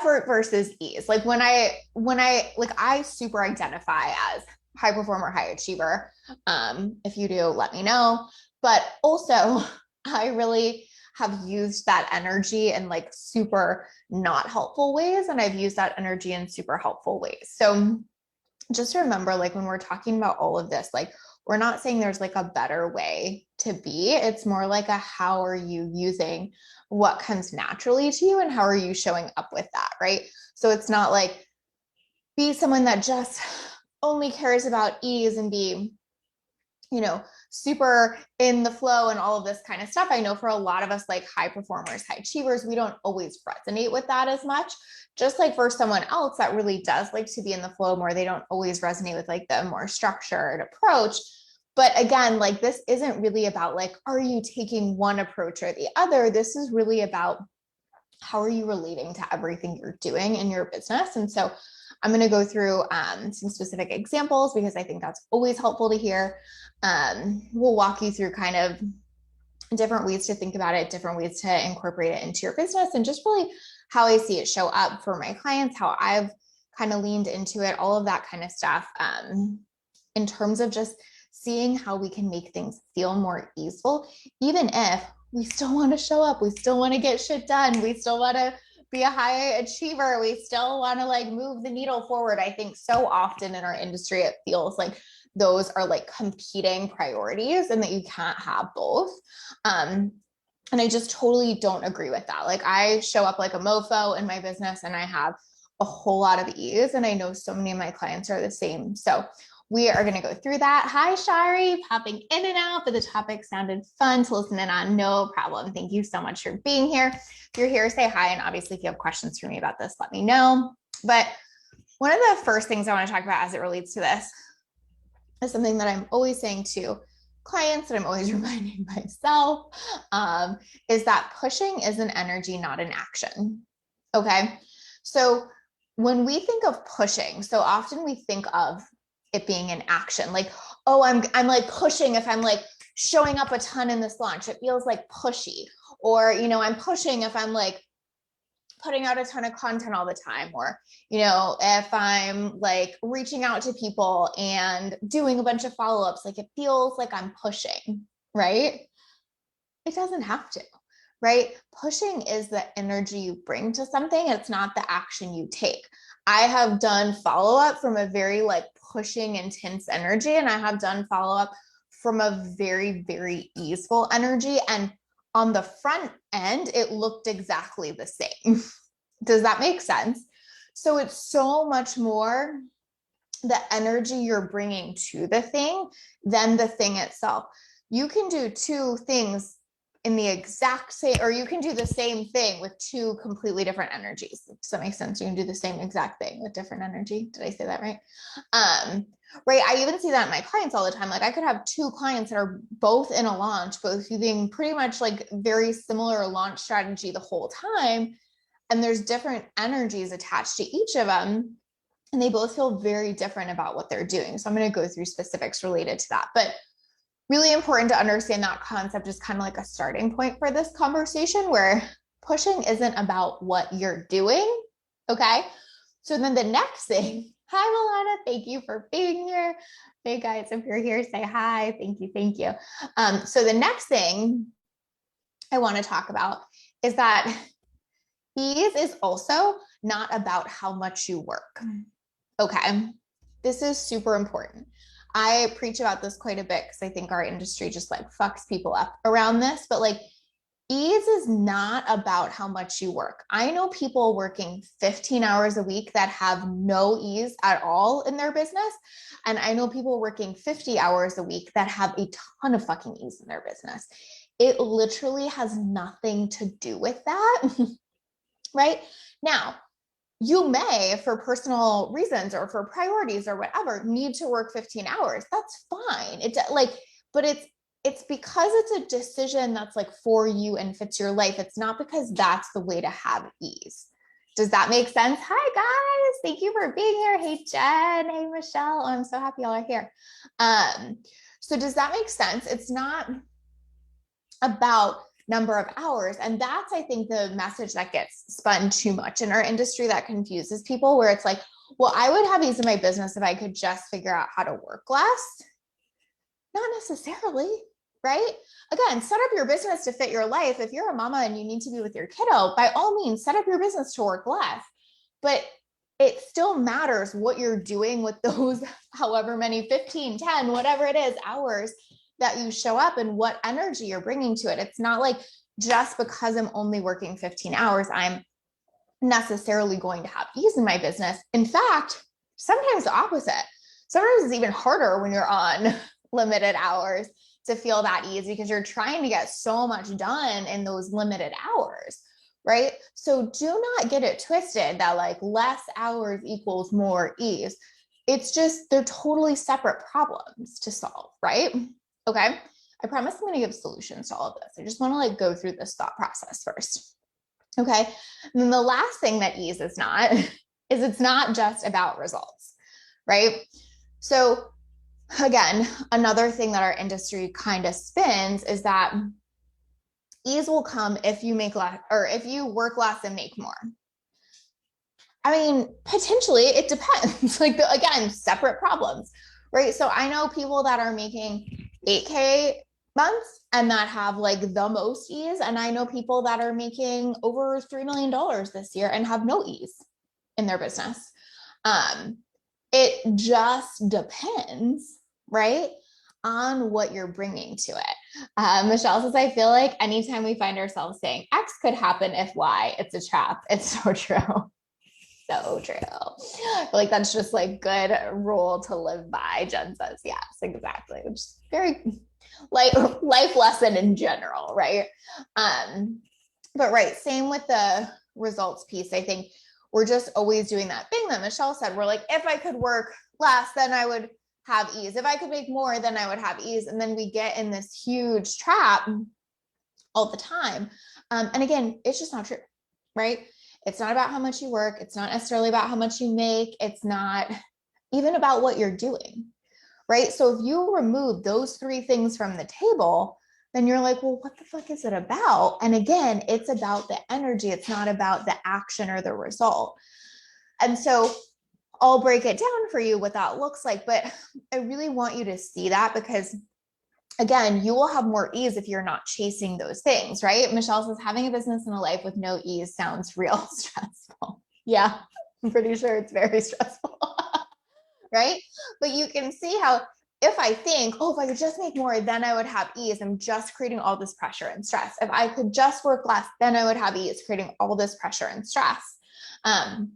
effort versus ease. Like I super identify as high performer, high achiever. If you do, let me know. But also, I really have used that energy in like super not helpful ways. And I've used that energy in super helpful ways. So just remember, like when we're talking about all of this, like we're not saying there's like a better way to be. It's more like a how are you using what comes naturally to you and how are you showing up with that, right? So it's not like be someone that just only cares about ease and be, super in the flow and all of this kind of stuff. I know for a lot of us, like high performers, high achievers, we don't always resonate with that as much. Just like for someone else that really does like to be in the flow more, they don't always resonate with like the more structured approach. But again, like this isn't really about like, are you taking one approach or the other? This is really about how are you relating to everything you're doing in your business? And so I'm going to go through some specific examples because I think that's always helpful to hear. We'll walk you through kind of different ways to think about it, different ways to incorporate it into your business, and just really how I see it show up for my clients, how I've kind of leaned into it, all of that kind of stuff, in terms of just seeing how we can make things feel more easeful, even if we still want to show up, we still want to get shit done, we still want to be a high achiever, we still want to like move the needle forward. I think so often in our industry, it feels like those are like competing priorities and that you can't have both. And I just totally don't agree with that. Like I show up like a mofo in my business and I have a whole lot of ease. And I know so many of my clients are the same. So we are going to go through that. Hi, Shari, popping in and out, but the topic sounded fun to listen in on. No problem. Thank you so much for being here. If you're here, say hi. And obviously, if you have questions for me about this, let me know. But one of the first things I want to talk about as it relates to this is something that I'm always saying to clients and I'm always reminding myself, is that pushing is an energy, not an action. Okay. So when we think of pushing, so often we think of it being an action, like, oh, I'm like pushing if I'm like showing up a ton in this launch, it feels like pushy. Or, I'm pushing if I'm like putting out a ton of content all the time, or if I'm like reaching out to people and doing a bunch of follow-ups, like it feels like I'm pushing, right? It doesn't have to, right? Pushing is the energy you bring to something. It's not the action you take. I have done follow-up from a very like pushing intense energy, and I have done follow-up from a very, very easeful energy. And on the front end, it looked exactly the same. Does that make sense? So it's so much more the energy you're bringing to the thing than the thing itself. You can do two things in the exact same, or you can do the same thing with two completely different energies. Does that make sense? You can do the same exact thing with different energy. Did I say that right? Right. I even see that in my clients all the time. Like I could have two clients that are both in a launch, both using pretty much like very similar launch strategy the whole time. And there's different energies attached to each of them. And they both feel very different about what they're doing. So I'm going to go through specifics related to that. But really important to understand that concept is kind of like a starting point for this conversation, where pushing isn't about what you're doing. Okay. So then the next thing, hi, Milana, thank you for being here. Hey guys, if you're here, say hi. Thank you. Thank you. So the next thing I want to talk about is that ease is also not about how much you work. Okay. This is super important. I preach about this quite a bit because I think our industry just like fucks people up around this, but like ease is not about how much you work. I know people working 15 hours a week that have no ease at all in their business. And I know people working 50 hours a week that have a ton of fucking ease in their business. It literally has nothing to do with that. Right? Now, you may, for personal reasons or for priorities or whatever, need to work 15 hours. That's fine. But it's because it's a decision that's like for you and fits your life. It's not because that's the way to have ease. Does that make sense? Hi guys, thank you for being here. Hey Jen, hey Michelle. Oh, I'm so happy y'all are here. So does that make sense? It's not about number of hours. And that's, I think, the message that gets spun too much in our industry that confuses people, where it's like, well, I would have ease in my business if I could just figure out how to work less. Not necessarily, right? Again, set up your business to fit your life. If you're a mama and you need to be with your kiddo, by all means, set up your business to work less. But it still matters what you're doing with those however many 15, 10, whatever it is, hours that you show up and what energy you're bringing to it. It's not like just because I'm only working 15 hours, I'm necessarily going to have ease in my business. In fact, sometimes the opposite. Sometimes it's even harder when you're on limited hours to feel that ease because you're trying to get so much done in those limited hours, right? So do not get it twisted that like less hours equals more ease. It's just, they're totally separate problems to solve, right? Okay. I promise I'm going to give solutions to all of this. I just want to like go through this thought process first. Okay. And then the last thing that ease is not, is it's not just about results, right? So again, another thing that our industry kind of spins is that ease will come if you make less, or if you work less and make more. I mean, potentially it depends. Like again, separate problems, right? So I know people that are making 8K months and that have like the most ease. And I know people that are making over $3 million this year and have no ease in their business. It just depends, right, on what you're bringing to it. Michelle says, I feel like anytime we find ourselves saying X could happen if Y, it's a trap. It's so true. So true. I feel like that's just like good rule to live by. Jen says, yes, exactly. Which is very like life lesson in general, right? But right, same with the results piece. I think we're just always doing that thing that Michelle said. We're like, if I could work less, then I would have ease. If I could make more, then I would have ease. And then we get in this huge trap all the time. And again, it's just not true, right? It's not about how much you work. It's not necessarily about how much you make. It's not even about what you're doing, right? So if you remove those three things from the table, then you're like, well, what the fuck is it about? And again, it's about the energy. It's not about the action or the result. And so I'll break it down for you what that looks like, but I really want you to see that because again, you will have more ease if you're not chasing those things, right? Michelle says having a business and a life with no ease sounds real stressful. Yeah, I'm pretty sure it's very stressful, right? But you can see how if I think, oh, if I could just make more, then I would have ease. I'm just creating all this pressure and stress. If I could just work less, then I would have ease, creating all this pressure and stress. And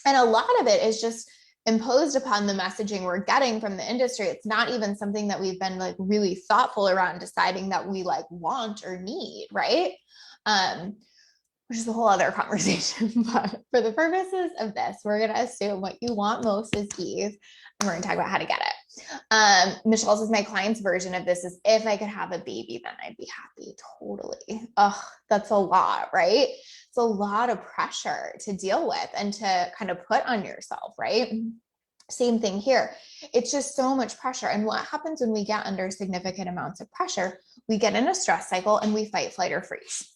a lot of it is just imposed upon the messaging we're getting from the industry. It's not even something that we've been like really thoughtful around deciding that we like want or need, right? Which is a whole other conversation. But for the purposes of this, we're going to assume what you want most is ease, and we're going to talk about how to get it. Michelle says my client's version of this is if I could have a baby, then I'd be happy. Totally. Oh, that's a lot, right? It's a lot of pressure to deal with and to kind of put on yourself, right? Same thing here. It's just so much pressure. And what happens when we get under significant amounts of pressure, we get in a stress cycle and we fight, flight, or freeze,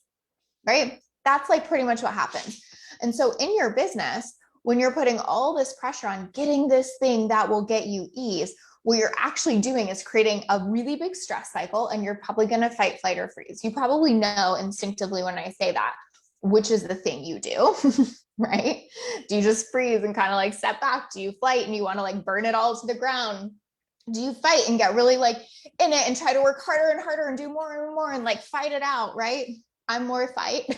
right? That's like pretty much what happens. And so in your business, when you're putting all this pressure on getting this thing that will get you ease, what you're actually doing is creating a really big stress cycle, and you're probably going to fight, flight, or freeze. You probably know instinctively when I say that, which is the thing you do, right? Do you just freeze and kind of like step back? Do you fight and you want to like burn it all to the ground? Do you fight and get really like in it and try to work harder and harder and do more and more and like fight it out, right? I'm more fight.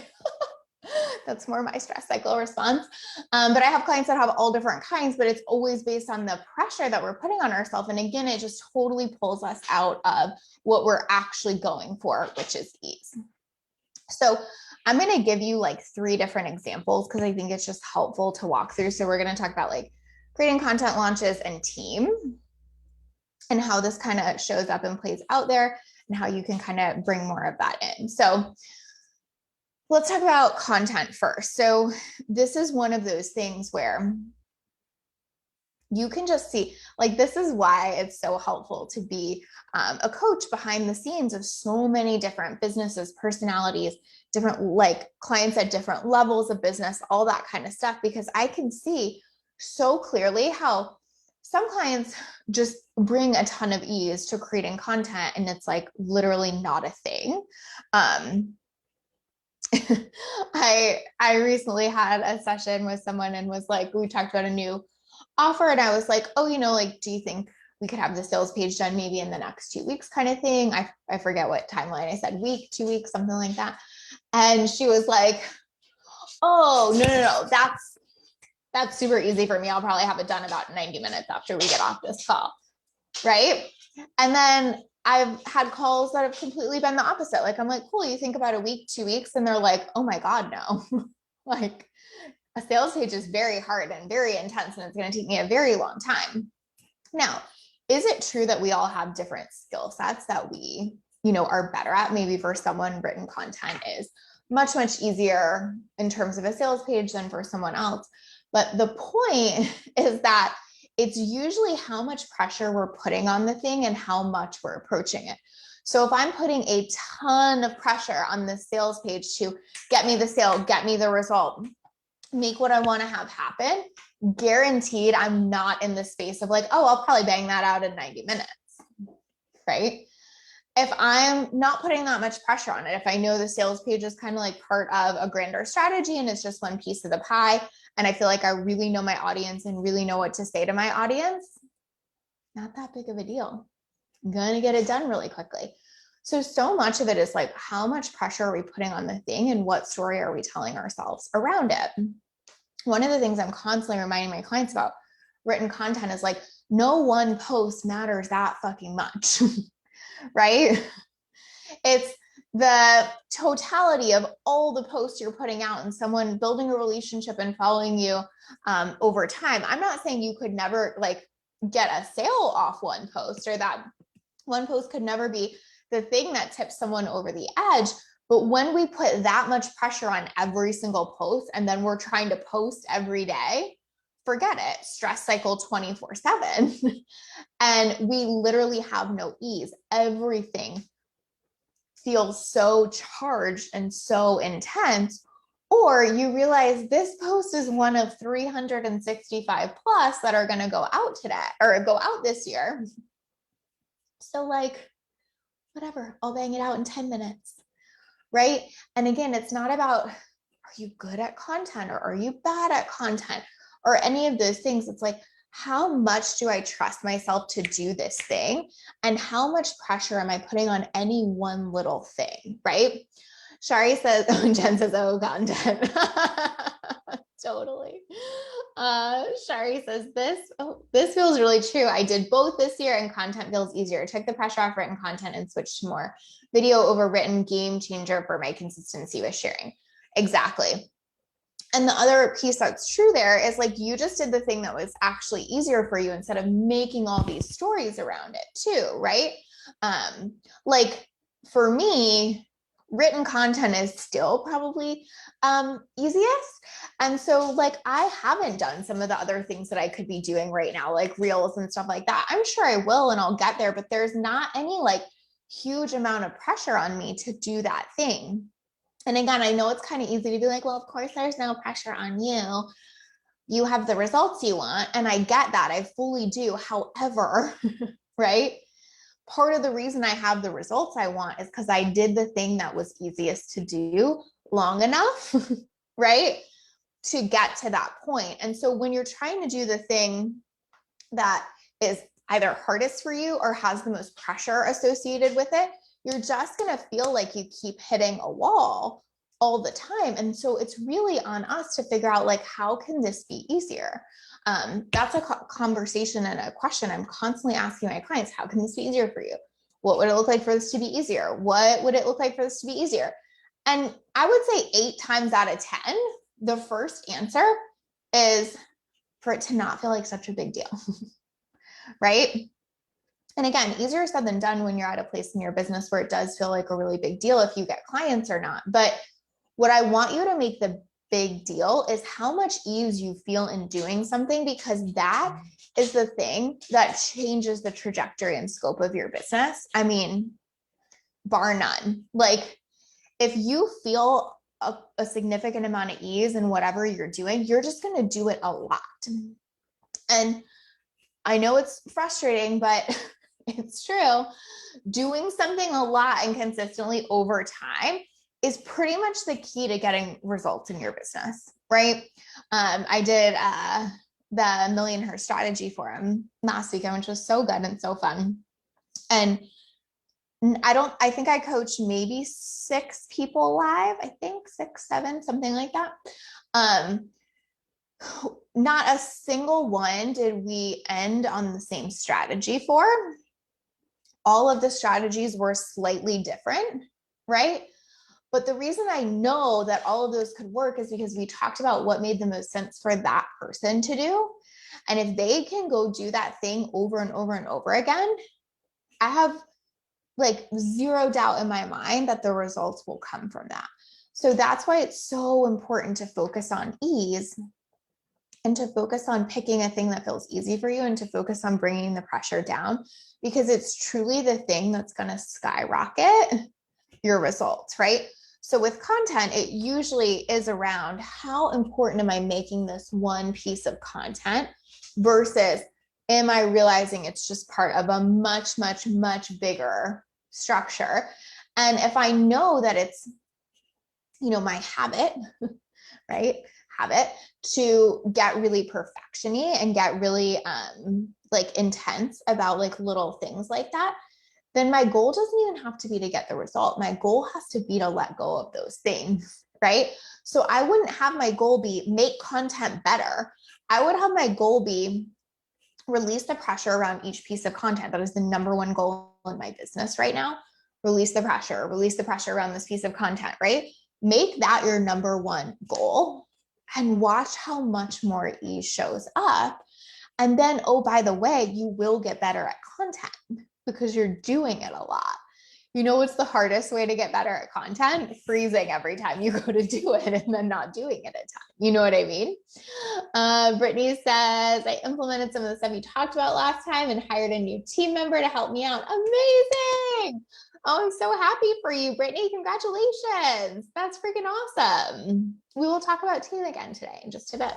That's more my stress cycle response. But I have clients that have all different kinds, but it's always based on the pressure that we're putting on ourselves. And again, it just totally pulls us out of what we're actually going for, which is ease. So I'm going to give you like 3 different examples because I think it's just helpful to walk through. So we're going to talk about like creating content launches and team and how this kind of shows up and plays out there and how you can kind of bring more of that in. So let's talk about content first. So this is one of those things where you can just see, like, this is why it's so helpful to be a coach behind the scenes of so many different businesses, personalities, different like clients at different levels of business, all that kind of stuff, because I can see so clearly how some clients just bring a ton of ease to creating content and it's like literally not a thing. um, I recently had a session with someone and was like, we talked about a new offer and I was like, oh, like, do you think we could have the sales page done maybe in the next 2 weeks kind of thing? I forget what timeline I said, week, 2 weeks, something like that. And she was like, oh, no, that's super easy for me. I'll probably have it done about 90 minutes after we get off this call. Right. And then I've had calls that have completely been the opposite. Like, I'm like, cool, you think about a week, 2 weeks, and they're like, oh my God, no. Like, a sales page is very hard and very intense, and it's going to take me a very long time. Now, is it true that we all have different skill sets that we, are better at? Maybe for someone, written content is much, much easier in terms of a sales page than for someone else. But the point is that it's usually how much pressure we're putting on the thing and how much we're approaching it. So if I'm putting a ton of pressure on the sales page to get me the sale, get me the result, make what I want to have happen, guaranteed I'm not in the space of like, oh, I'll probably bang that out in 90 minutes, right? If I'm not putting that much pressure on it, if I know the sales page is kind of like part of a grander strategy and it's just one piece of the pie, and I feel like I really know my audience and really know what to say to my audience, not that big of a deal. I'm going to get it done really quickly. So much of it is like, how much pressure are we putting on the thing and what story are we telling ourselves around it? One of the things I'm constantly reminding my clients about written content is like, no one post matters that fucking much, right? It's the totality of all the posts you're putting out and someone building a relationship and following you over time. I'm not saying you could never like get a sale off one post, or that one post could never be the thing that tips someone over the edge. But when we put that much pressure on every single post and then we're trying to post every day, forget it. Stress cycle 24/7. And we literally have no ease. Everything feels so charged and so intense. Or you realize this post is one of 365 plus that are going to go out today or go out this year. So, like, whatever, I'll bang it out in 10 minutes. Right. And again, it's not about, are you good at content or are you bad at content or any of those things? It's like, how much do I trust myself to do this thing? And how much pressure am I putting on any one little thing? Right. Shari says, oh, Jen says, oh, content. Totally. Shari says this feels really true. I did both this year and content feels easier. I took the pressure off written content and switched to more video over written. Game changer for my consistency with sharing. Exactly. And the other piece that's true there is like, you just did the thing that was actually easier for you instead of making all these stories around it too, right? Like for me, written content is still probably easiest. And so like, I haven't done some of the other things that I could be doing right now, like reels and stuff like that. I'm sure I will, and I'll get there, but there's not any like huge amount of pressure on me to do that thing. And again, I know it's kind of easy to be like, well, of course there's no pressure on you. You have the results you want. And I get that. I fully do. However, right? Part of the reason I have the results I want is because I did the thing that was easiest to do long enough, right? To get to that point. And so when you're trying to do the thing that is either hardest for you or has the most pressure associated with it, you're just going to feel like you keep hitting a wall all the time. And so it's really on us to figure out like, how can this be easier? That's a conversation and a question I'm constantly asking my clients. How can this be easier for you? What would it look like for this to be easier? What would it look like for this to be easier? And I would say 8 times out of 10, the first answer is for it to not feel like such a big deal, right? And again, easier said than done when you're at a place in your business where it does feel like a really big deal if you get clients or not. But what I want you to make the big deal is how much ease you feel in doing something, because that is the thing that changes the trajectory and scope of your business. I mean, bar none. Like, if you feel a significant amount of ease in whatever you're doing, you're just going to do it a lot. And I know it's frustrating, but it's true. Doing something a lot and consistently over time is pretty much the key to getting results in your business, right? I did the Million Her Strategy Forum last weekend, which was so good and so fun. And I think I coached maybe 6 people live, I think 6, 7, something like that. Not a single one did we end on the same strategy for. All of the strategies were slightly different, right? But the reason I know that all of those could work is because we talked about what made the most sense for that person to do. And if they can go do that thing over and over and over again, I have like zero doubt in my mind that the results will come from that. So that's why it's so important to focus on ease and to focus on picking a thing that feels easy for you and to focus on bringing the pressure down, because it's truly the thing that's going to skyrocket your results, right? So with content, it usually is around how important am I making this one piece of content versus am I realizing it's just part of a much, much, much bigger structure. And if I know that it's, my habit, right? Habit to get really perfectiony and get really like intense about like little things like that, then my goal doesn't even have to be to get the result. My goal has to be to let go of those things, right? So I wouldn't have my goal be make content better. I would have my goal be release the pressure around each piece of content. That is the number one goal in my business right now. Release the pressure around this piece of content, right? Make that your number one goal and watch how much more ease shows up. And then, oh, by the way, you will get better at content because you're doing it a lot. What's the hardest way to get better at content? Freezing every time you go to do it and then not doing it a ton. You know what I mean? Brittany says, I implemented some of the stuff you talked about last time and hired a new team member to help me out. Amazing. Oh, I'm so happy for you, Brittany. Congratulations. That's freaking awesome. We will talk about team again today in just a bit.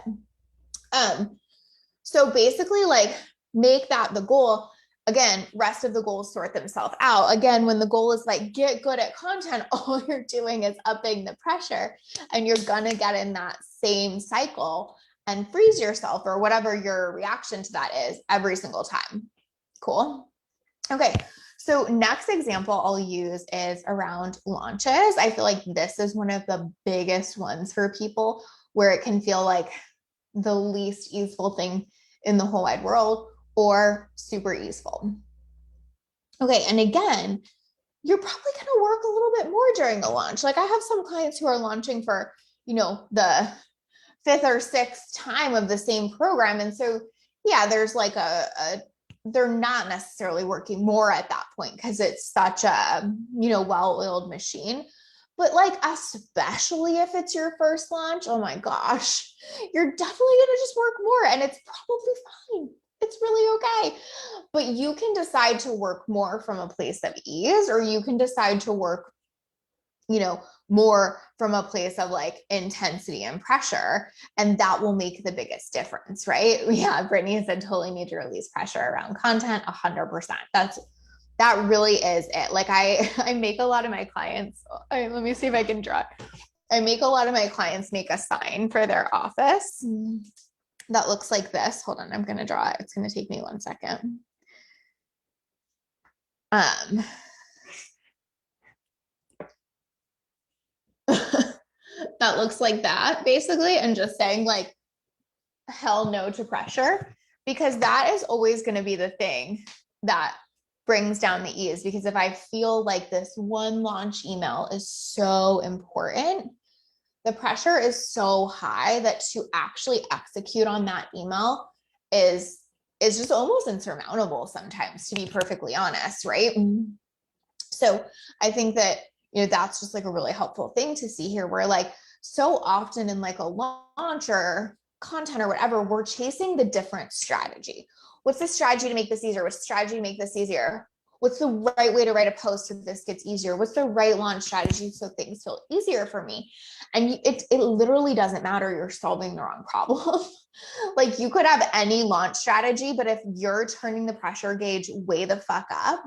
So basically, like, make that the goal. Again, rest of the goals sort themselves out. Again, when the goal is like, get good at content, all you're doing is upping the pressure and you're going to get in that same cycle and freeze yourself or whatever your reaction to that is every single time. Cool. Okay. So next example I'll use is around launches. I feel like this is one of the biggest ones for people where it can feel like the least easeful thing in the whole wide world or super easeful. Okay. And again, you're probably going to work a little bit more during the launch. Like I have some clients who are launching for, the 5th or 6th time of the same program. And so, yeah, there's like they're not necessarily working more at that point because it's such a, well-oiled machine. But like, especially if it's your first launch, oh my gosh, you're definitely going to just work more and it's probably fine. It's really okay. But you can decide to work more from a place of ease, or you can decide to work, more from a place of like intensity and pressure. And that will make the biggest difference, right? Yeah. Brittany said totally need to release pressure around content 100%. That really is it. Like I make a lot of my clients, let me see if I can draw. I make a lot of my clients make a sign for their office that looks like this. Hold on, I'm going to draw it. It's going to take me 1 second. That looks like that basically. And just saying like, hell no to pressure, because that is always going to be the thing that brings down the ease. Because if I feel like this one launch email is so important, the pressure is so high that to actually execute on that email is just almost insurmountable sometimes, to be perfectly honest, right? So I think that, that's just like a really helpful thing to see here, where like so often in like a launch or content or whatever, we're chasing the different strategy. What's the strategy to make this easier? What's the strategy to make this easier? What's the right way to write a post so this gets easier? What's the right launch strategy so things feel easier for me? And it literally doesn't matter. You're solving the wrong problem. Like you could have any launch strategy, but if you're turning the pressure gauge way the fuck up,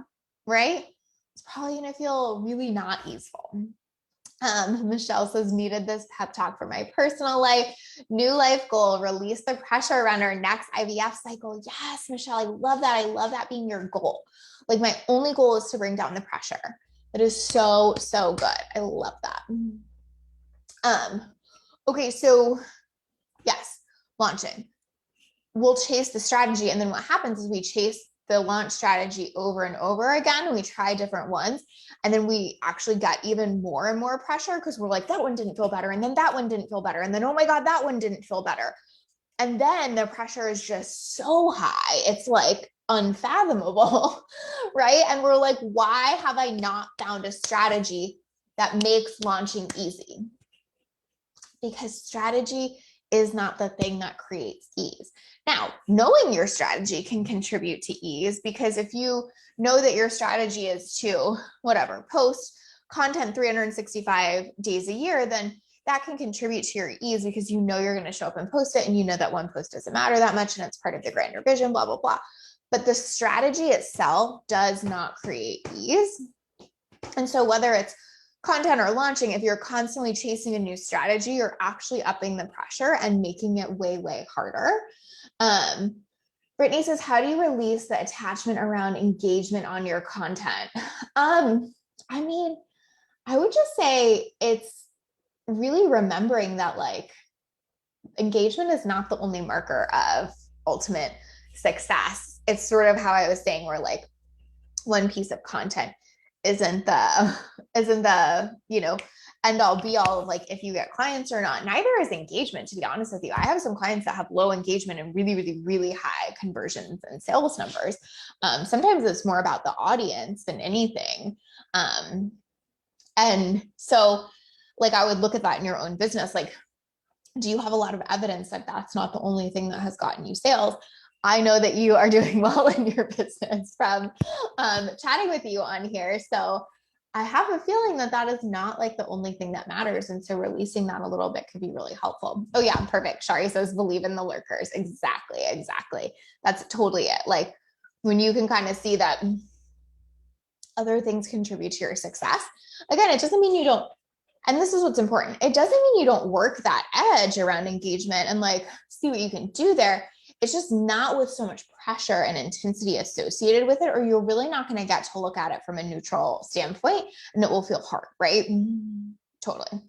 right? It's probably going to feel really not easeful. Michelle says, needed this pep talk for my personal life. New life goal, release the pressure around our next IVF cycle. Yes, Michelle, I love that. I love that being your goal. Like my only goal is to bring down the pressure. It is so, so good. I love that. Okay, so yes, launching. We'll chase the strategy. And then what happens is we chase the launch strategy over and over again. And we try different ones. And then we actually got even more and more pressure because we're like, that one didn't feel better. And then that one didn't feel better. And then, oh my God, that one didn't feel better. And then the pressure is just so high. It's like unfathomable, right? And we're like, why have I not found a strategy that makes launching easy? Because strategy is not the thing that creates ease. Now, knowing your strategy can contribute to ease because if you know that your strategy is to whatever, post content 365 days a year, then that can contribute to your ease because you know you're going to show up and post it and you know that one post doesn't matter that much and it's part of the grander vision, blah, blah, blah. But the strategy itself does not create ease. And so whether it's content or launching, if you're constantly chasing a new strategy, you're actually upping the pressure and making it way, way harder. Brittany says, how do you release the attachment around engagement on your content? I mean, I would just say it's really remembering that like engagement is not the only marker of ultimate success. It's sort of how I was saying, where like one piece of content isn't the end all be all of like if you get clients or not. Neither is engagement, to be honest with you. I have some clients that have low engagement and really, really, really high conversions and sales numbers. Sometimes it's more about the audience than anything. And so like I would look at that in your own business. Like, do you have a lot of evidence that that's not the only thing that has gotten you sales? I know that you are doing well in your business from chatting with you on here. So I have a feeling that that is not like the only thing that matters. And so releasing that a little bit could be really helpful. Oh yeah, perfect. Shari says, believe in the lurkers. Exactly, exactly. That's totally it. Like when you can kind of see that other things contribute to your success. Again, it doesn't mean you don't, and this is what's important. It doesn't mean you don't work that edge around engagement and like see what you can do there. It's just not with so much pressure and intensity associated with it, or you're really not going to get to look at it from a neutral standpoint and it will feel hard, right? Totally.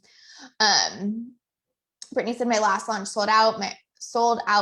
Brittany said, my last launch sold out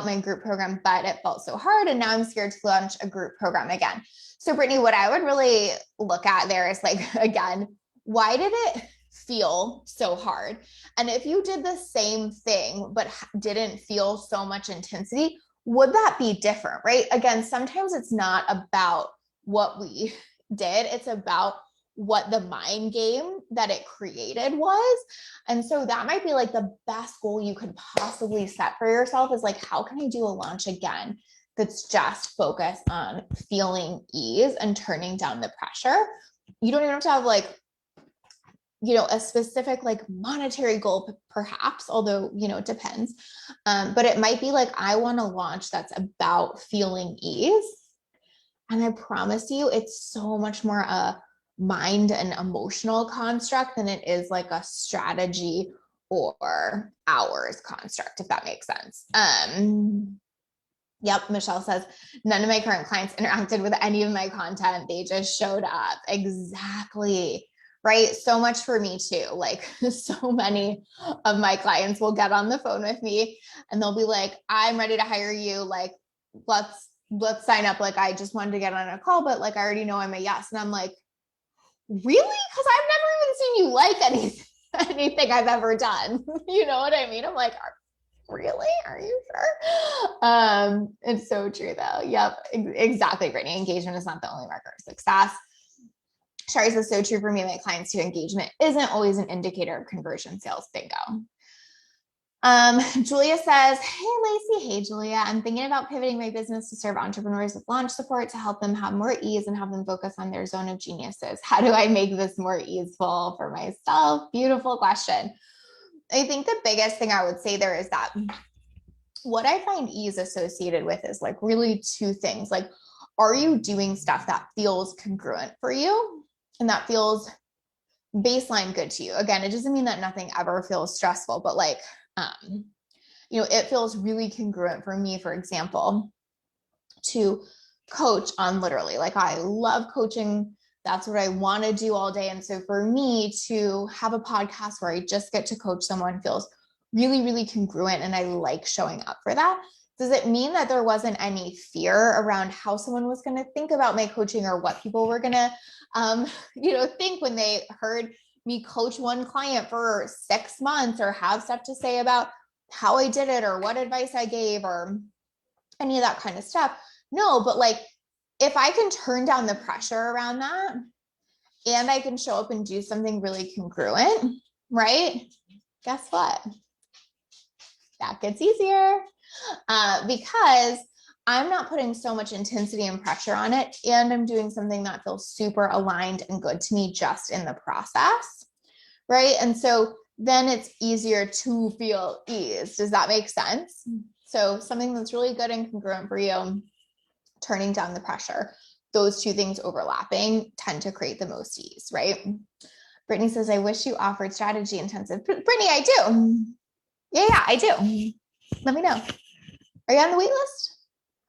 my group program, but it felt so hard. And now I'm scared to launch a group program again. So Brittany, what I would really look at there is like, again, why did it feel so hard? And if you did the same thing, but didn't feel so much intensity, would that be different, right? Again, sometimes it's not about what we did. It's about what the mind game that it created was. And so that might be like the best goal you could possibly set for yourself is like, how can I do a launch again that's just focused on feeling ease and turning down the pressure? You don't even have to have like, a specific like monetary goal, perhaps, although, it depends. But it might be like, I want to launch that's about feeling ease. And I promise you, it's so much more a mind and emotional construct than it is like a strategy or hours construct, if that makes sense. Yep, Michelle says, none of my current clients interacted with any of my content. They just showed up. Exactly. Right. So much for me too. Like so many of my clients will get on the phone with me and they'll be like, I'm ready to hire you. Like, let's sign up. Like, I just wanted to get on a call, but like, I already know I'm a yes. And I'm like, really? Cause I've never even seen you like anything I've ever done. You know what I mean? I'm like, really? Are you sure? It's so true though. Yep. Exactly. Brittany, engagement is not the only marker of success. Shari says, so true for me. My clients too, engagement isn't always an indicator of conversion sales. Bingo. Julia says, hey, Lacey. Hey, Julia. I'm thinking about pivoting my business to serve entrepreneurs with launch support to help them have more ease and have them focus on their zone of geniuses. How do I make this more easeful for myself? Beautiful question. I think the biggest thing I would say there is that what I find ease associated with is like really two things. Like, are you doing stuff that feels congruent for you and that feels baseline good to you? Again, it doesn't mean that nothing ever feels stressful, but like, it feels really congruent for me, for example, to coach on literally, like, I love coaching. That's what I want to do all day. And so for me to have a podcast where I just get to coach someone feels really, really congruent. And I like showing up for that. Does it mean that there wasn't any fear around how someone was going to think about my coaching or what people were going to, think when they heard me coach one client for 6 months or have stuff to say about how I did it or what advice I gave or any of that kind of stuff? No, but like, if I can turn down the pressure around that and I can show up and do something really congruent, right? Guess what? That gets easier because I'm not putting so much intensity and pressure on it. And I'm doing something that feels super aligned and good to me just in the process, right? And so then it's easier to feel ease. Does that make sense? So something that's really good and congruent for you, turning down the pressure, those two things overlapping tend to create the most ease, right? Brittany says, I wish you offered strategy intensive. Brittany, I do. Yeah, I do. Let me know. Are you on the wait list?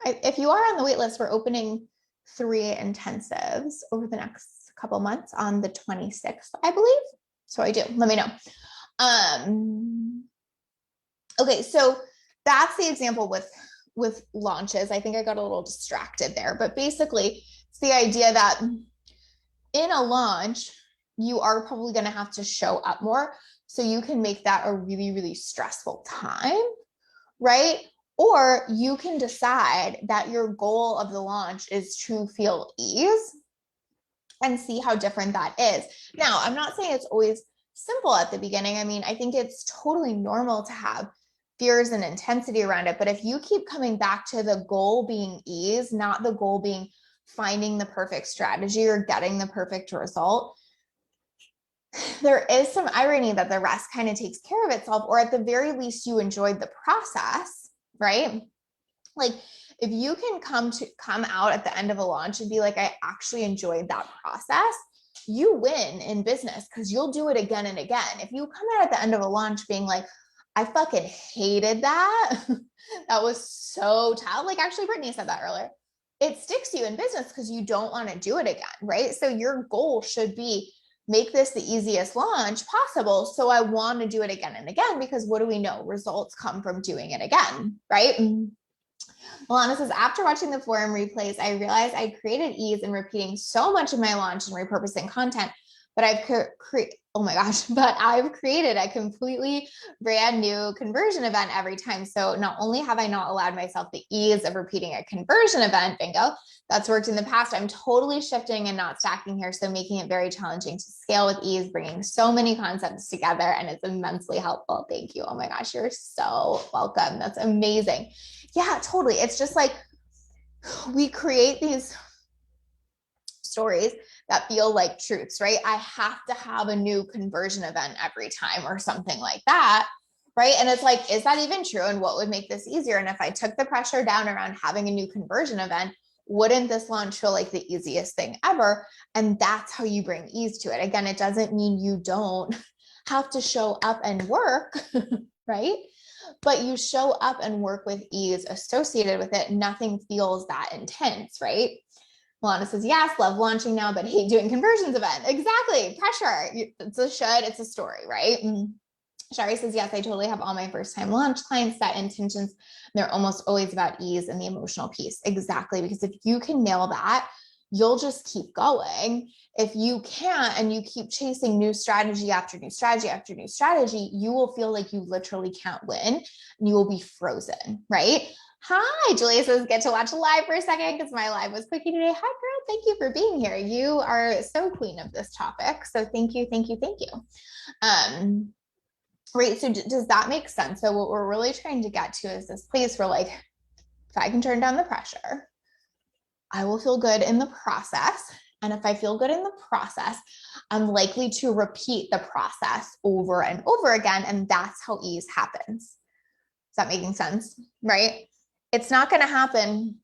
If you are on the wait list, we're opening 3 intensives over the next couple months on the 26th, I believe. So I do. Let me know. Okay, so that's the example with launches. I think I got a little distracted there, but basically it's the idea that in a launch, you are probably going to have to show up more so you can make that a really, really stressful time, right? Or you can decide that your goal of the launch is to feel ease and see how different that is. Now, I'm not saying it's always simple at the beginning. I mean, I think it's totally normal to have fears and intensity around it. But if you keep coming back to the goal being ease, not the goal being finding the perfect strategy or getting the perfect result, there is some irony that the rest kind of takes care of itself, or at the very least, you enjoyed the process, right? Like, if you can come out at the end of a launch and be like, I actually enjoyed that process, you win in business because you'll do it again and again. If you come out at the end of a launch being like, I fucking hated that. That was so tough. Like, actually, Brittany said that earlier. It sticks you in business because you don't want to do it again, right? So your goal should be make this the easiest launch possible. So I want to do it again and again because what do we know? Results come from doing it again, right? Alana says, after watching the forum replays, I realized I created ease in repeating so much of my launch and repurposing content, but I've created a completely brand new conversion event every time. So not only have I not allowed myself the ease of repeating a conversion event, bingo, that's worked in the past, I'm totally shifting and not stacking here. So making it very challenging to scale with ease, bringing so many concepts together, and it's immensely helpful. Thank you. Oh my gosh, you're so welcome. That's amazing. Yeah, totally. It's just like we create these stories that feel like truths, right? I have to have a new conversion event every time or something like that, right? And it's like, is that even true? And what would make this easier? And if I took the pressure down around having a new conversion event, wouldn't this launch feel like the easiest thing ever? And that's how you bring ease to it. Again, it doesn't mean you don't have to show up and work, right? But you show up and work with ease associated with it. Nothing feels that intense, right? Milana says, yes, love launching now, but hate doing conversions event. Exactly. Pressure. It's a should, it's a story, right? Shari says, yes, I totally have all my first time launch clients set intentions. They're almost always about ease and the emotional piece. Exactly. Because if you can nail that, you'll just keep going. If you can't and you keep chasing new strategy after new strategy after new strategy, you will feel like you literally can't win and you will be frozen, right? Hi, Julia says, get to watch live for a second because my live was quickie today. Hi, girl. Thank you for being here. You are so queen of this topic. So thank you, thank you, thank you. right? So does that make sense? So what we're really trying to get to is this place where like, if I can turn down the pressure, I will feel good in the process. And if I feel good in the process, I'm likely to repeat the process over and over again. And that's how ease happens. Is that making sense? Right? It's not going to happen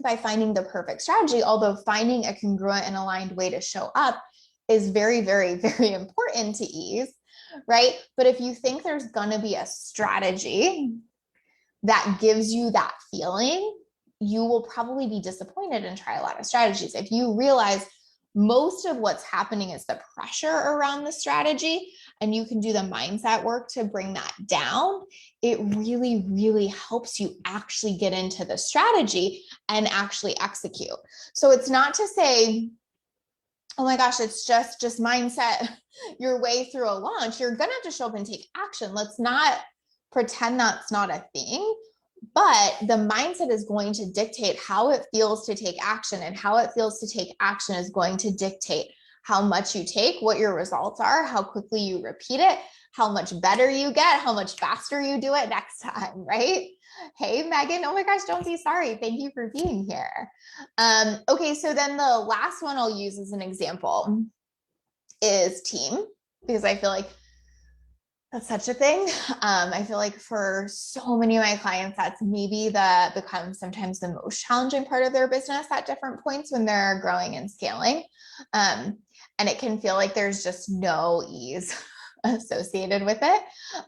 by finding the perfect strategy, although finding a congruent and aligned way to show up is very, very, very important to ease, right? But if you think there's going to be a strategy that gives you that feeling, you will probably be disappointed and try a lot of strategies. If you realize most of what's happening is the pressure around the strategy, and you can do the mindset work to bring that down, it really, really helps you actually get into the strategy and actually execute. So it's not to say, oh my gosh, it's just mindset your way through a launch. You're going to have to show up and take action. Let's not pretend that's not a thing. But the mindset is going to dictate how it feels to take action, and how it feels to take action is going to dictate how much you take, what your results are, how quickly you repeat it, how much better you get, how much faster you do it next time, right? Hey, Megan, oh my gosh, don't be sorry. Thank you for being here. Okay, so then the last one I'll use as an example is team, because I feel like that's such a thing. I feel like for so many of my clients, that's maybe that becomes sometimes the most challenging part of their business at different points when they're growing and scaling. And it can feel like there's just no ease associated with it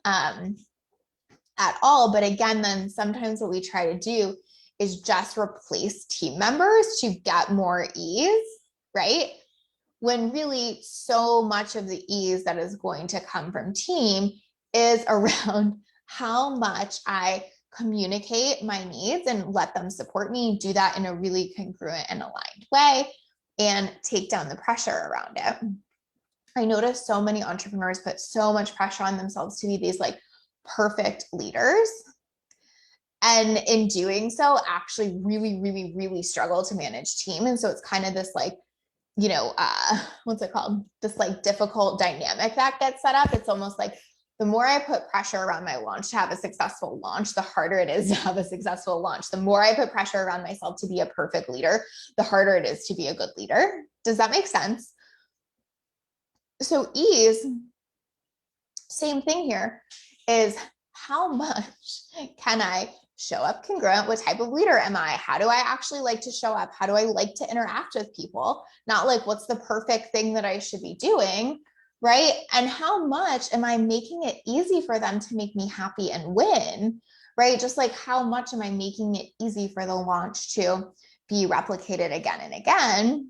at all. But again, then sometimes what we try to do is just replace team members to get more ease, right? When really so much of the ease that is going to come from team is around how much I communicate my needs and let them support me, do that in a really congruent and aligned way, and take down the pressure around it. I notice so many entrepreneurs put so much pressure on themselves to be these like perfect leaders. And in doing so, actually really, really, really struggle to manage team. And so it's kind of this like, what's it called? This like difficult dynamic that gets set up. It's almost like the more I put pressure around my launch to have a successful launch, the harder it is to have a successful launch. The more I put pressure around myself to be a perfect leader, the harder it is to be a good leader. Does that make sense? So ease, same thing here, is how much can I show up congruent? What type of leader am I? How do I actually like to show up? How do I like to interact with people? Not like, what's the perfect thing that I should be doing, right? And how much am I making it easy for them to make me happy and win, right? Just like how much am I making it easy for the launch to be replicated again and again,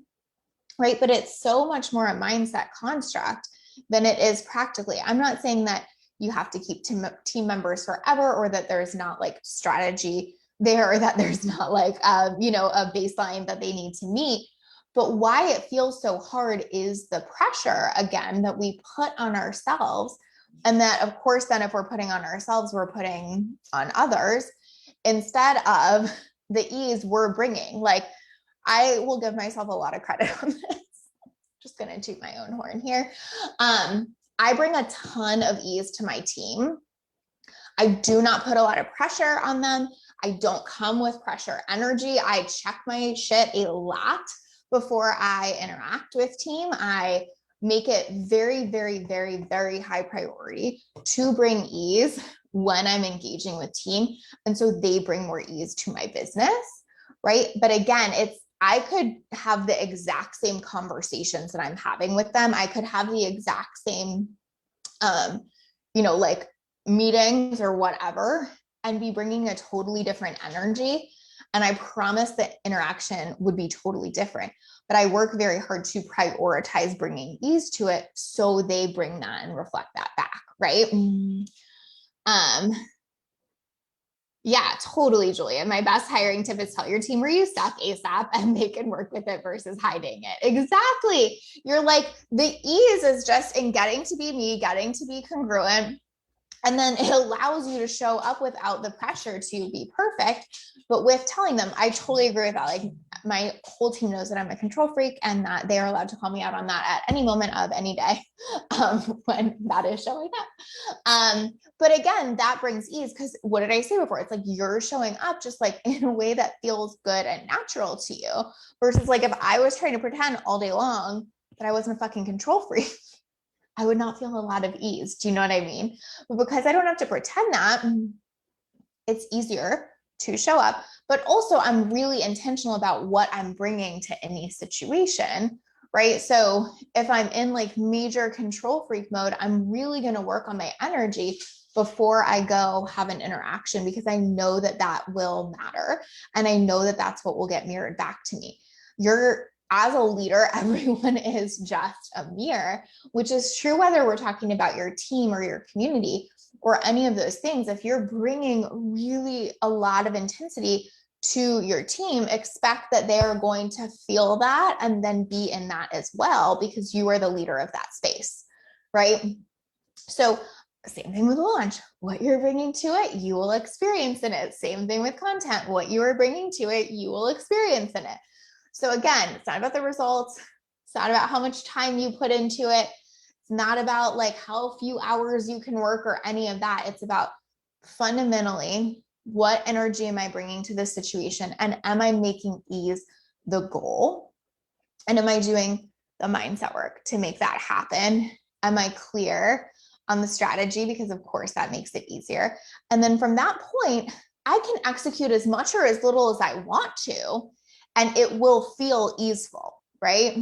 right? But it's so much more a mindset construct than it is practically. I'm not saying that you have to keep team members forever, or that there's not like strategy there, or that there's not like, a baseline that they need to meet. But why it feels so hard is the pressure, again, that we put on ourselves. And that, of course, then if we're putting on ourselves, we're putting on others instead of the ease we're bringing. Like, I will give myself a lot of credit on this. Just going to toot my own horn here. I bring a ton of ease to my team. I do not put a lot of pressure on them. I don't come with pressure energy. I check my shit a lot before I interact with team. I make it very, very, very, very high priority to bring ease when I'm engaging with team. And so they bring more ease to my business, right? But again, I could have the exact same conversations that I'm having with them. I could have the exact same, like meetings or whatever, and be bringing a totally different energy. And I promise the interaction would be totally different. But I work very hard to prioritize bringing ease to it, so they bring that and reflect that back, right? Yeah, totally, Julia. My best hiring tip is tell your team where you suck ASAP, and they can work with it versus hiding it. Exactly. You're like, the ease is just in getting to be me, getting to be congruent, And then it allows you to show up without the pressure to be perfect, but with telling them, I totally agree with that. Like my whole team knows that I'm a control freak and that they are allowed to call me out on that at any moment of any day when that is showing up. But again, that brings ease because what did I say before? It's like you're showing up just like in a way that feels good and natural to you versus like if I was trying to pretend all day long that I wasn't a fucking control freak, I would not feel a lot of ease. Do you know what I mean? But because I don't have to pretend that, it's easier to show up. But also, I'm really intentional about what I'm bringing to any situation, right? So if I'm in like major control freak mode, I'm really going to work on my energy before I go have an interaction because I know that that will matter. And I know that that's what will get mirrored back to me. As a leader, everyone is just a mirror, which is true whether we're talking about your team or your community or any of those things. If you're bringing really a lot of intensity to your team, expect that they are going to feel that and then be in that as well because you are the leader of that space, right? So same thing with launch. What you're bringing to it, you will experience in it. Same thing with content. What you are bringing to it, you will experience in it. So again, it's not about the results. It's not about how much time you put into it. It's not about like how few hours you can work or any of that. It's about fundamentally, what energy am I bringing to this situation? And am I making ease the goal? And am I doing the mindset work to make that happen? Am I clear on the strategy? Because of course that makes it easier. And then from that point, I can execute as much or as little as I want to, and it will feel easeful, right?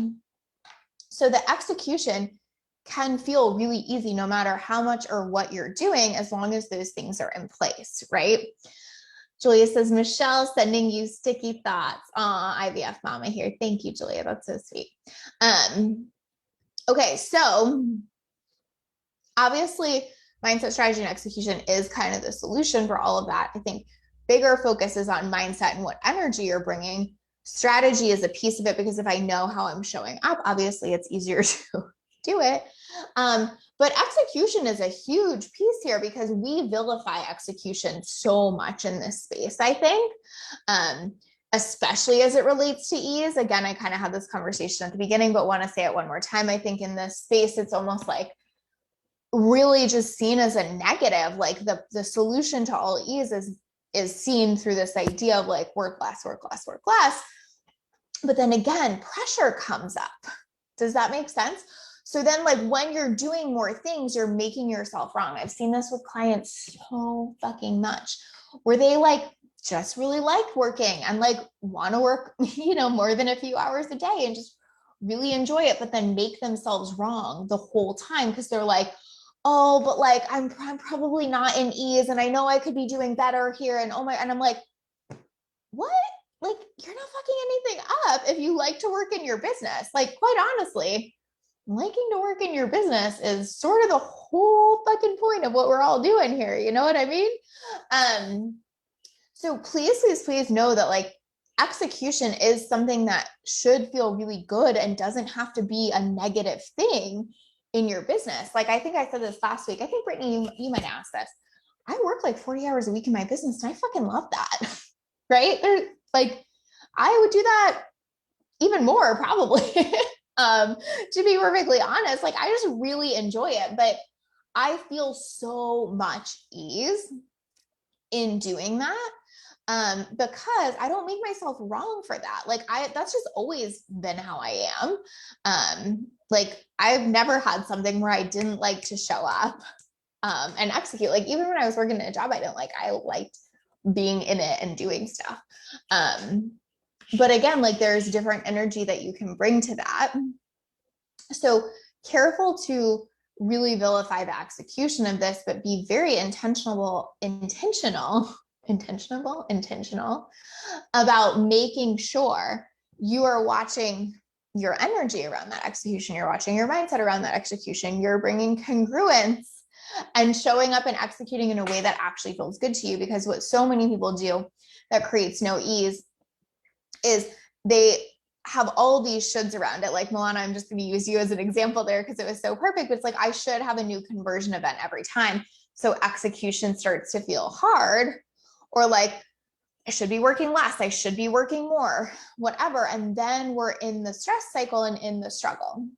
So the execution can feel really easy no matter how much or what you're doing, as long as those things are in place, right? Julia says, Michelle, sending you sticky thoughts. IVF mama here. Thank you, Julia. That's so sweet. Okay, so obviously mindset, strategy, and execution is kind of the solution for all of that. I think bigger focus is on mindset and what energy you're bringing. Strategy is a piece of it because if I know how I'm showing up, obviously it's easier to do it. But execution is a huge piece here because we vilify execution so much in this space, I think, especially as it relates to ease. Again, I kind of had this conversation at the beginning, but want to say it one more time. I think in this space, it's almost like really just seen as a negative. Like the solution to all ease is seen through this idea of like work less, work less, work less. But then again, pressure comes up. Does that make sense? So then like when you're doing more things, you're making yourself wrong. I've seen this with clients so fucking much where they like just really like working and like want to work, more than a few hours a day and just really enjoy it, but then make themselves wrong the whole time because they're like, oh, but like I'm probably not in ease and I know I could be doing better here. And and I'm like, what? Like, you're not fucking anything up if you like to work in your business. Like, quite honestly, liking to work in your business is sort of the whole fucking point of what we're all doing here. You know what I mean? So please know that like execution is something that should feel really good and doesn't have to be a negative thing in your business. Like, I think I said this last week. I think Brittany, you might ask this. I work like 40 hours a week in my business and I fucking love that. Right? There's like, I would do that even more probably. To be perfectly honest, like I just really enjoy it, but I feel so much ease in doing that because I don't make myself wrong for that. Like that's just always been how I am. Like I've never had something where I didn't like to show up and execute. Like even when I was working at a job I didn't like, I liked being in it and doing stuff. But again, like there's different energy that you can bring to that. So careful to really vilify the execution of this, but be very intentional about making sure you are watching your energy around that execution. You're watching your mindset around that execution. You're bringing congruence and showing up and executing in a way that actually feels good to you. Because what so many people do that creates no ease is they have all these shoulds around it. Like Milana, I'm just going to use you as an example there because it was so perfect. But it's like, I should have a new conversion event every time. So execution starts to feel hard, or like, I should be working less, I should be working more, whatever. And then we're in the stress cycle and in the struggle,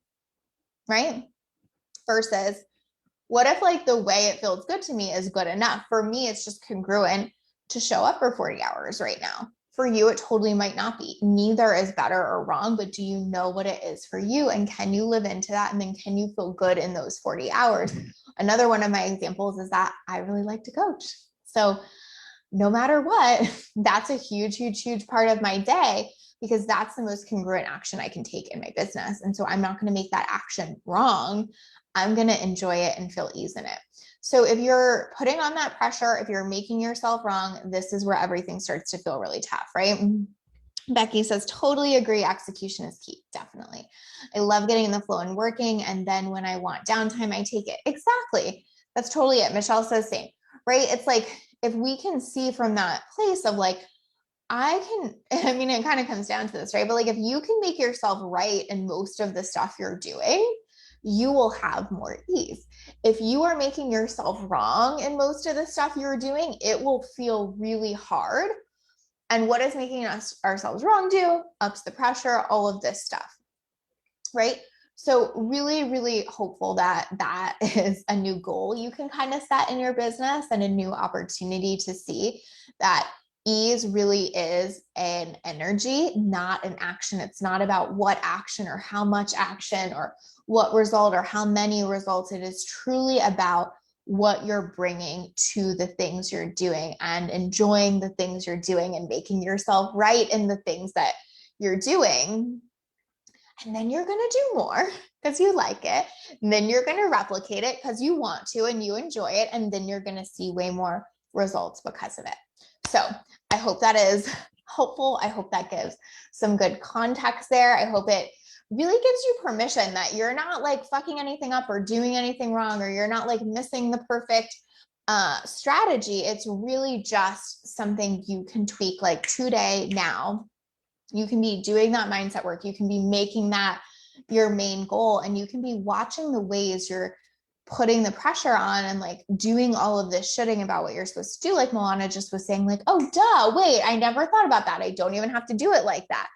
right? Versus, what if like the way it feels good to me is good enough? For me, it's just congruent to show up for 40 hours right now. For you, it totally might not be. Neither is better or wrong, but do you know what it is for you? And can you live into that? And then can you feel good in those 40 hours? Another one of my examples is that I really like to coach. So no matter what, that's a huge, huge, huge part of my day, because that's the most congruent action I can take in my business. And so I'm not going to make that action wrong. I'm going to enjoy it and feel ease in it. So if you're putting on that pressure, if you're making yourself wrong, this is where everything starts to feel really tough, right? Becky says, totally agree. Execution is key. Definitely. I love getting in the flow and working. And then when I want downtime, I take it. Exactly. That's totally it. Michelle says same, right? It's like, if we can see from that place of like, I mean, it kind of comes down to this, right? But like, if you can make yourself right in most of the stuff you're doing, you will have more ease. If you are making yourself wrong in most of the stuff you're doing, it will feel really hard. And what is making ourselves wrong do? Ups the pressure, all of this stuff, right? So really, really hopeful that that is a new goal you can kind of set in your business, and a new opportunity to see that ease really is an energy, not an action. It's not about what action or how much action or what result or how many results. It is truly about what you're bringing to the things you're doing, and enjoying the things you're doing, and making yourself right in the things that you're doing. And then you're going to do more because you like it. And then you're going to replicate it because you want to and you enjoy it. And then you're going to see way more results because of it. So I hope that is helpful. I hope that gives some good context there. I hope it really gives you permission that you're not like fucking anything up or doing anything wrong, or you're not like missing the perfect strategy. It's really just something you can tweak like today, now. You can be doing that mindset work. You can be making that your main goal, and you can be watching the ways you're putting the pressure on and like doing all of this shitting about what you're supposed to do. Like Milana just was saying, like, oh, duh, wait, I never thought about that. I don't even have to do it like that.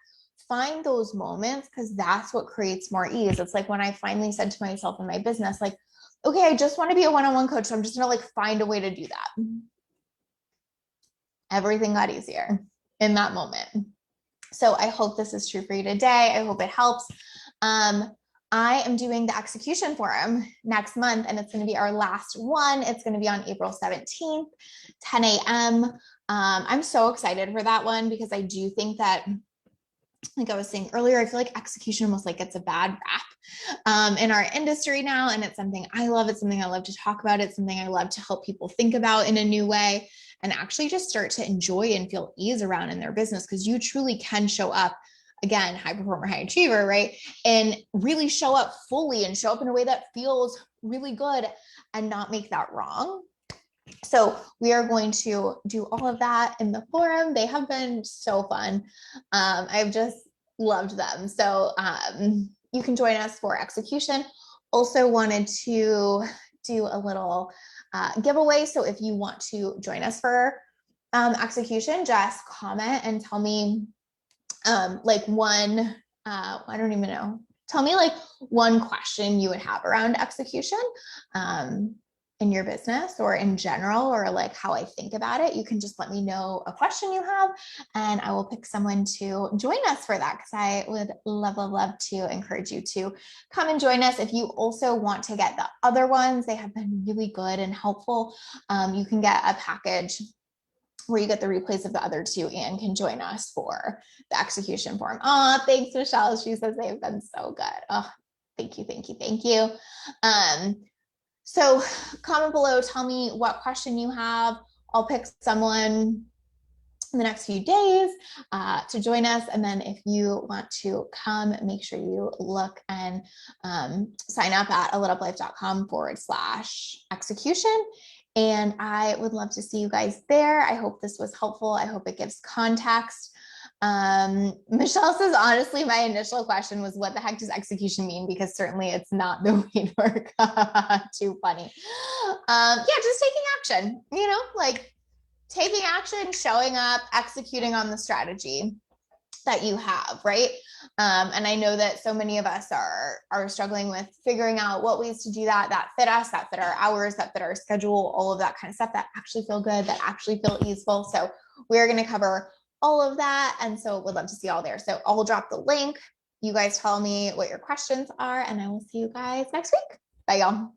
Find those moments, because that's what creates more ease. It's like when I finally said to myself in my business, like, okay, I just want to be a one-on-one coach. So I'm just going to like find a way to do that. Everything got easier in that moment. So I hope this is true for you today. I hope it helps. I am doing the execution forum next month, and it's going to be our last one. It's going to be on April 17th, 10 a.m. I'm so excited for that one, because I do think that, like I was saying earlier, I feel like execution almost like gets a bad rap in our industry now. And it's something I love. It's something I love to talk about. It's something I love to help people think about in a new way, and actually just start to enjoy and feel ease around in their business. Because you truly can show up, again, high performer, high achiever, right? And really show up fully and show up in a way that feels really good, and not make that wrong. So we are going to do all of that in the forum. They have been so fun. I've just loved them. So you can join us for execution. Also wanted to do a little giveaway. So if you want to join us for execution, just comment and tell me like one, I don't even know. Tell me like one question you would have around execution. In your business or in general, or like how I think about it. You can just let me know a question you have, and I will pick someone to join us for that, because I would love to encourage you to come and join us. If you also want to get the other ones, they have been really good and helpful. You can get a package where you get the replays of the other two and can join us for the execution forum. Oh, thanks, Michelle. She says they've been so good. Oh, thank you. So comment below, tell me what question you have. I'll pick someone in the next few days to join us. And then if you want to come, make sure you look and sign up at aliteuplife.com/execution. And I would love to see you guys there. I hope this was helpful. I hope it gives context. Michelle says, honestly, my initial question was, what the heck does execution mean? Because certainly it's not the weight work. Too funny. Yeah, just taking action, like taking action, showing up, executing on the strategy that you have, right? And I know that so many of us are struggling with figuring out what ways to do that fit us, that fit our hours, that fit our schedule, all of that kind of stuff that actually feel good, that actually feel easeful. So we're going to cover all of that. And so would love to see you all there. So I'll drop the link. You guys tell me what your questions are, and I will see you guys next week. Bye, y'all.